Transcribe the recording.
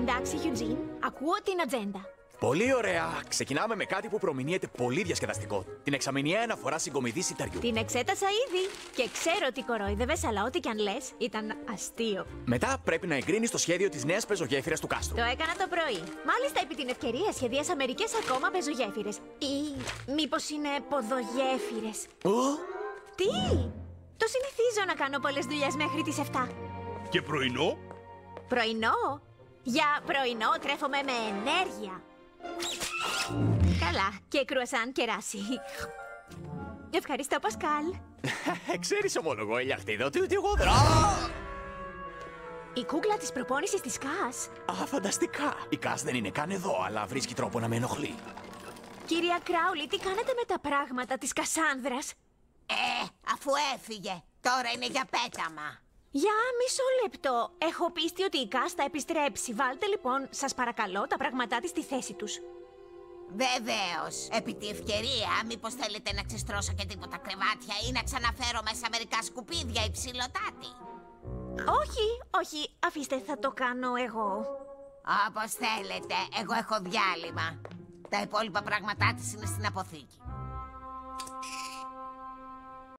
Εντάξει, Eugene, ακούω την ατζέντα. Πολύ ωραία. Ξεκινάμε με κάτι που προμηνύεται πολύ διασκεδαστικό. Την εξαμηνιαία αναφορά συγκομιδής σιταριού. Την εξέτασα ήδη και ξέρω ότι κορόιδευες, αλλά ό,τι κι αν λες ήταν αστείο. Μετά πρέπει να εγκρίνεις το σχέδιο της νέας πεζογέφυρας του κάστρου. Το έκανα το πρωί. Μάλιστα, επί την ευκαιρία σχεδίασα μερικές ακόμα πεζογέφυρες. Ή μήπως είναι ποδογέφυρες. Τι! Το συνηθίζω να κάνω πολλές δουλειές μέχρι τις 7. Και πρωινό? Πρωινό? Για πρωινό τρέφομαι με ενέργεια. Καλά, και κρουασάν κεράσι. Ευχαριστώ, Πασκάλ. Ξέρεις ομολογώ, ελιαχτίδα, ότι εγώ δεν... Η κούκλα της προπόνησης της Κάς. Α, φανταστικά. Η Κάς δεν είναι καν εδώ, αλλά βρίσκει τρόπο να με ενοχλεί. Κυρία Κράουλι, τι κάνετε με τα πράγματα της Κασάνδρας? Αφού έφυγε, τώρα είναι για πέταμα. Για μισό λεπτό. Έχω πίστη ότι η Κάς θα επιστρέψει. Βάλτε λοιπόν, σας παρακαλώ, τα πράγματά της στη θέση τους. Βεβαίως. Επί τη ευκαιρία, μήπως θέλετε να ξεστρώσω και τίποτα κρεβάτια ή να ξαναφέρω μέσα μερικά σκουπίδια υψηλοτάτη? Όχι, όχι, αφήστε, θα το κάνω εγώ. Όπως θέλετε, εγώ έχω διάλειμμα. Τα υπόλοιπα πράγματά της είναι στην αποθήκη.